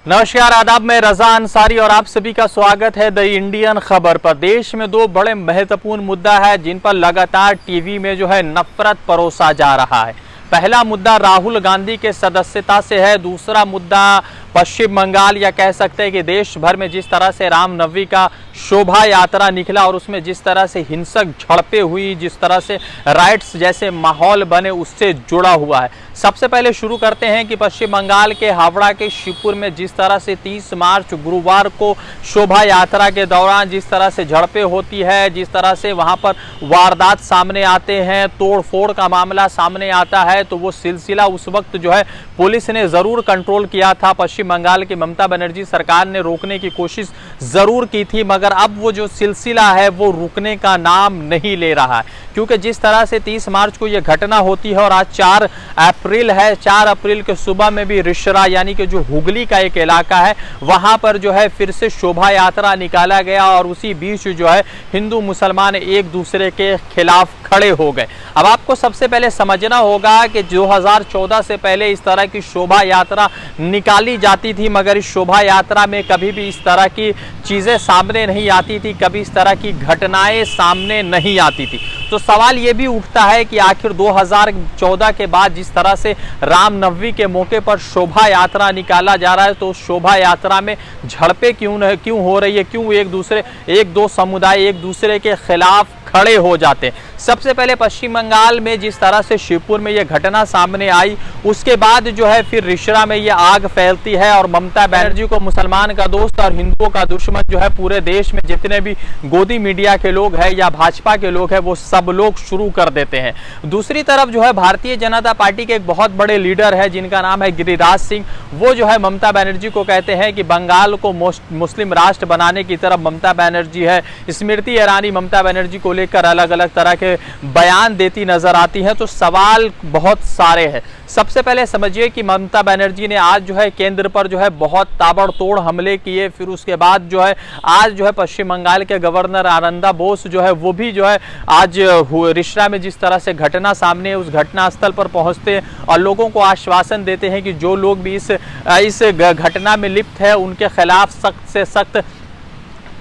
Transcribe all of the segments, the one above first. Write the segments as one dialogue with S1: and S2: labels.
S1: नमस्कार, आदाब। मैं रजा अंसारी और आप सभी का स्वागत है द इंडियन खबर पर। देश में दो बड़े महत्वपूर्ण मुद्दा है जिन पर लगातार टीवी में जो है नफरत परोसा जा रहा है। पहला मुद्दा राहुल गांधी के सदस्यता से है, दूसरा मुद्दा पश्चिम बंगाल या कह सकते हैं कि देश भर में जिस तरह से रामनवमी का शोभा यात्रा निकला और उसमें जिस तरह से हिंसक झड़पें हुई, जिस तरह से राइट्स जैसे माहौल बने, उससे जुड़ा हुआ है। सबसे पहले शुरू करते हैं कि पश्चिम बंगाल के हावड़ा के शिवपुर में जिस तरह से 30 मार्च गुरुवार को शोभा यात्रा के दौरान जिस तरह से झड़पें होती है, जिस तरह से वहां पर वारदात सामने आते हैं, तोड़ फोड़ का मामला सामने आता है, तो वो सिलसिला उस वक्त जो है पुलिस ने जरूर कंट्रोल किया था। पश्चिम बंगाल की ममता बनर्जी सरकार ने रोकने की कोशिश जरूर की थी, मगर अब वो जो सिलसिला है वो रुकने का नाम नहीं ले रहा है, क्योंकि जिस तरह से 30 मार्च को ये घटना होती है और आज 4 अप्रैल है, 4 अप्रैल के सुबह में भी रिश्रा यानी कि जो हुगली का एक इलाका है वहां पर जो है फिर से शोभा यात्रा निकाला गया और उसी बीच जो है हिंदू मुसलमान एक दूसरे के खिलाफ खड़े हो गए। अब आपको सबसे पहले समझना होगा कि 2014 से पहले इस तरह की शोभा यात्रा निकाली जाती थी, मगर इस शोभा यात्रा में कभी भी इस तरह की चीजें सामने नहीं आती थी, कभी इस तरह की घटनाएं सामने नहीं आती थी। तो सवाल ये भी उठता है कि आखिर 2014 के बाद जिस तरह से रामनवमी के मौके पर शोभा यात्रा निकाला जा रहा है, तो शोभा यात्रा में झड़पें क्यों हो रही है, क्यों एक दो समुदाय एक दूसरे के खिलाफ खड़े हो जाते हैं। सबसे पहले पश्चिम बंगाल में जिस तरह से शिवपुर में यह घटना सामने आई, उसके बाद जो है फिर रिश्रा में यह आग फैलती है और ममता बनर्जी को मुसलमान का दोस्त और हिंदुओं का दुश्मन जो है पूरे देश में जितने भी गोदी मीडिया के लोग हैं या भाजपा के लोग हैं वो सब लोग शुरू कर देते हैं। दूसरी तरफ जो है भारतीय जनता पार्टी के एक बहुत बड़े लीडर है जिनका नाम है गिरिराज सिंह, वो जो है ममता बनर्जी को कहते हैं कि बंगाल को मुस्लिम राष्ट्र बनाने की तरफ ममता बनर्जी है। स्मृति ईरानी ममता बनर्जी को लेकर अलग अलग तरह के बयान देती नजर आती है। तो सवाल बहुत सारे हैं। सबसे पहले समझिए कि ममता बनर्जी ने आज जो है केंद्र पर जो है बहुत ताबड़तोड़ हमले किए, फिर उसके बाद जो है आज जो है पश्चिम बंगाल के गवर्नर आनंदा बोस जो है वो भी जो है आज रिश्रा में जिस तरह से घटना सामने उस घटना स्थल पर पहुंचते हैं और लोगों को आश्वासन देते हैं कि जो लोग भी इस घटना में लिप्त है उनके खिलाफ सख्त से सख्त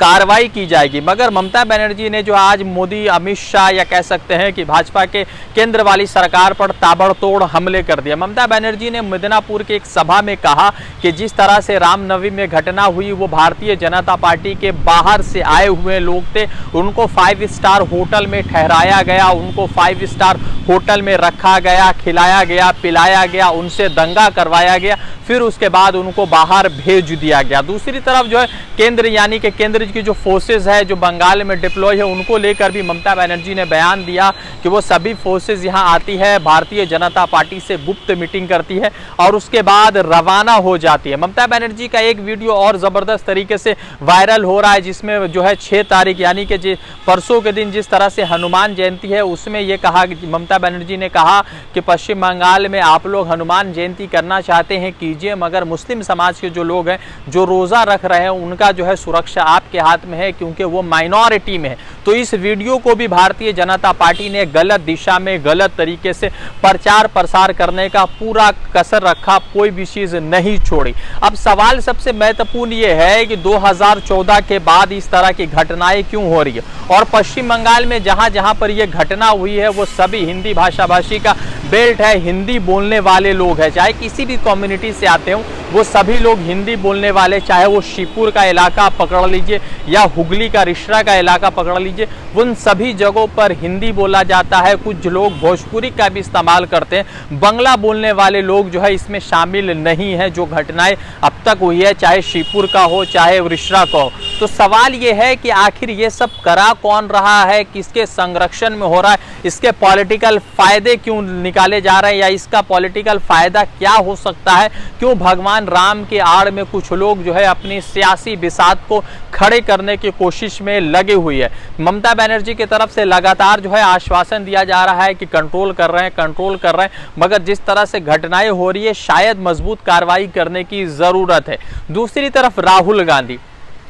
S1: कार्रवाई की जाएगी। मगर ममता बनर्जी ने जो आज मोदी, अमित शाह या कह सकते हैं कि भाजपा के केंद्र वाली सरकार पर ताबड़तोड़ हमले कर दिया। ममता बनर्जी ने मिदनापुर के एक सभा में कहा कि जिस तरह से रामनवमी में घटना हुई वो भारतीय जनता पार्टी के बाहर से आए हुए लोग थे, उनको 5 स्टार होटल में ठहराया गया, उनको 5 स्टार होटल में रखा गया, खिलाया गया, पिलाया गया, उनसे दंगा करवाया गया, फिर उसके बाद उनको बाहर भेज दिया गया। दूसरी तरफ जो है केंद्र यानी कि केंद्र की जो फोर्सेज है जो बंगाल में डिप्लॉय है उनको लेकर भी ममता बनर्जी ने बयान दिया कि वो सभी फोर्सेज यहां आती है, भारतीय जनता पार्टी से गुप्त मीटिंग करती है और उसके बाद रवाना हो जाती है। ममता बनर्जी का एक वीडियो और जबरदस्त तरीके से वायरल हो रहा है जिसमें जो है 6 तारीख यानी कि परसों के दिन जिस तरह से हनुमान जयंती है उसमें यह कहा, ममता बनर्जी ने कहा कि पश्चिम बंगाल में आप लोग हनुमान जयंती करना चाहते हैं कीजिए, मगर मुस्लिम समाज के जो लोग हैं जो रोजा रख रहे हैं उनका जो है सुरक्षा आपके हाथ में है क्योंकि वो माइनॉरिटी में है। तो इस वीडियो को भी भारतीय जनता पार्टी ने गलत दिशा में गलत तरीके से प्रचार प्रसार करने का पूरा कसर रखा, कोई भी चीज नहीं छोड़ी। अब सवाल सबसे महत्वपूर्ण ये है कि 2014 के बाद इस तरह की घटनाएं क्यों हो रही है और पश्चिम बंगाल में जहां जहां पर यह घटना हुई है वो सभी हिंदी भाषा भाषी का बेल्ट है, हिंदी बोलने वाले लोग हैं, चाहे किसी भी कम्युनिटी से आते हो वो सभी लोग हिंदी बोलने वाले, चाहे वो शिवपुर का इलाका पकड़ लीजिए या हुगली का रिश्रा का इलाका पकड़ लीजिए, उन सभी जगहों पर हिंदी बोला जाता है। कुछ लोग भोजपुरी का भी इस्तेमाल करते हैं, बंगला बोलने वाले लोग जो है इसमें शामिल नहीं है। जो घटनाएं अब तक हुई है चाहे शिवपुर का हो चाहे रिश्रा का हो, तो सवाल ये है कि आखिर ये सब करा कौन रहा है, किसके संरक्षण में हो रहा है, इसके पॉलिटिकल फायदे क्यों निकाले जा रहे हैं या इसका पॉलिटिकल फायदा क्या हो सकता है, क्यों भगवान राम के आड़ में कुछ लोग जो है अपनी सियासी बिसात को खड़े करने की कोशिश में लगे हुई है। ममता बनर्जी की तरफ से लगातार जो है आश्वासन दिया जा रहा है कि कंट्रोल कर रहे हैं, मगर जिस तरह से घटनाएं हो रही है शायद मजबूत कार्रवाई करने की जरूरत है। दूसरी तरफ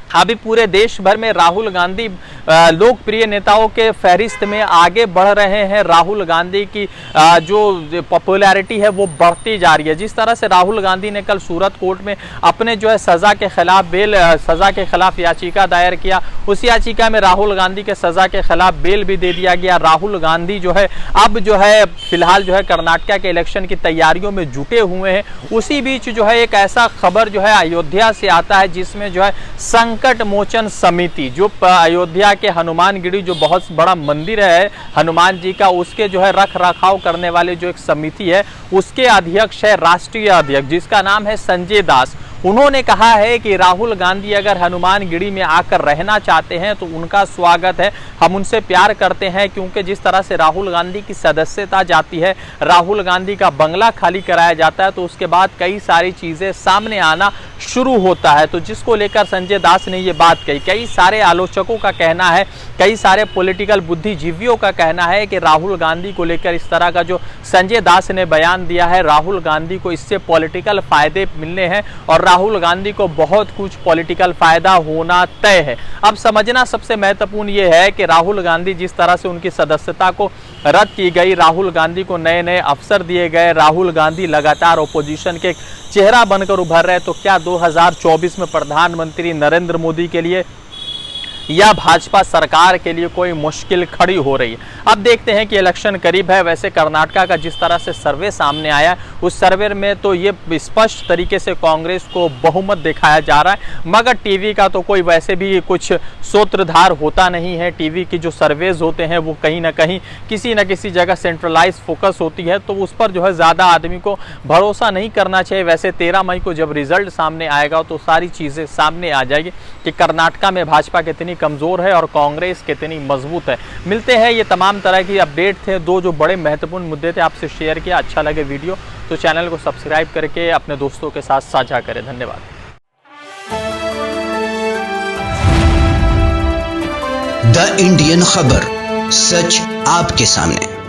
S1: अभी पूरे देश भर में राहुल गांधी लोकप्रिय नेताओं के फहरिस्त में आगे बढ़ रहे हैं। राहुल गांधी की जो पॉपुलैरिटी है वो बढ़ती जा रही है। जिस तरह से राहुल गांधी ने कल सूरत कोर्ट में अपने जो है सजा के खिलाफ याचिका दायर किया, उस याचिका में राहुल गांधी के सजा के खिलाफ बेल भी दे दिया गया। राहुल गांधी जो है अब जो है फिलहाल जो है कर्नाटक के इलेक्शन की तैयारियों में जुटे हुए हैं। उसी बीच जो है एक ऐसा खबर जो है अयोध्या से आता है, जिसमें जो है संकट मोचन समिति, जो अयोध्या के हनुमानगढ़ी जो बहुत बड़ा मंदिर है हनुमान जी का, उसके जो है रख रखाव करने वाले जो एक समिति है, उसके अध्यक्ष है राष्ट्रीय अध्यक्ष, जिसका नाम है संजय दास। उन्होंने कहा है कि राहुल गांधी अगर हनुमानगढ़ी में आकर रहना चाहते हैं तो उनका स्वागत है, हम उनसे प्यार करते हैं, क्योंकि जिस तरह से राहुल गांधी की सदस्यता जाती है, राहुल गांधी का बंगला खाली कराया जाता है, तो उसके बाद कई सारी चीजें सामने आना शुरू होता है। तो जिसको लेकर संजय दास ने ये बात कही। कई सारे आलोचकों का कहना है, कई सारे पॉलिटिकल बुद्धिजीवियों का कहना है कि राहुल गांधी को लेकर इस तरह का जो संजय दास ने बयान दिया है, राहुल गांधी को इससे पॉलिटिकल फायदे मिलने हैं और राहुल गांधी को बहुत कुछ पॉलिटिकल फायदा होना तय है। अब समझना सबसे महत्वपूर्ण ये है कि राहुल गांधी जिस तरह से उनकी सदस्यता को रद्द की गई, राहुल गांधी को नए नए अवसर दिए गए, राहुल गांधी लगातार ओपोजिशन के चेहरा बनकर उभर रहे, तो क्या 2024 में प्रधानमंत्री नरेंद्र मोदी के लिए या भाजपा सरकार के लिए कोई मुश्किल खड़ी हो रही है? अब देखते हैं कि इलेक्शन करीब है। वैसे कर्नाटक का जिस तरह से सर्वे सामने आया, उस सर्वे में तो ये स्पष्ट तरीके से कांग्रेस को बहुमत दिखाया जा रहा है, मगर टीवी का तो कोई वैसे भी कुछ सूत्रधार होता नहीं है। टीवी की जो सर्वेज होते हैं वो कहीं ना कहीं किसी न किसी जगह सेंट्रलाइज फोकस होती है, तो उस पर जो है ज़्यादा आदमी को भरोसा नहीं करना चाहिए। वैसे 13 मई को जब रिजल्ट सामने आएगा तो सारी चीज़ें सामने आ जाएगी कि कर्नाटक में भाजपा कितनी कमज़ोर है और कांग्रेस कितनी मजबूत है। मिलते हैं, ये तमाम तरह की अपडेट थे, दो जो बड़े महत्वपूर्ण मुद्दे थे आपसे शेयर किया। अच्छा लगे वीडियो तो चैनल को सब्सक्राइब करके अपने दोस्तों के साथ साझा करें। धन्यवाद।
S2: द इंडियन खबर, सच आपके सामने।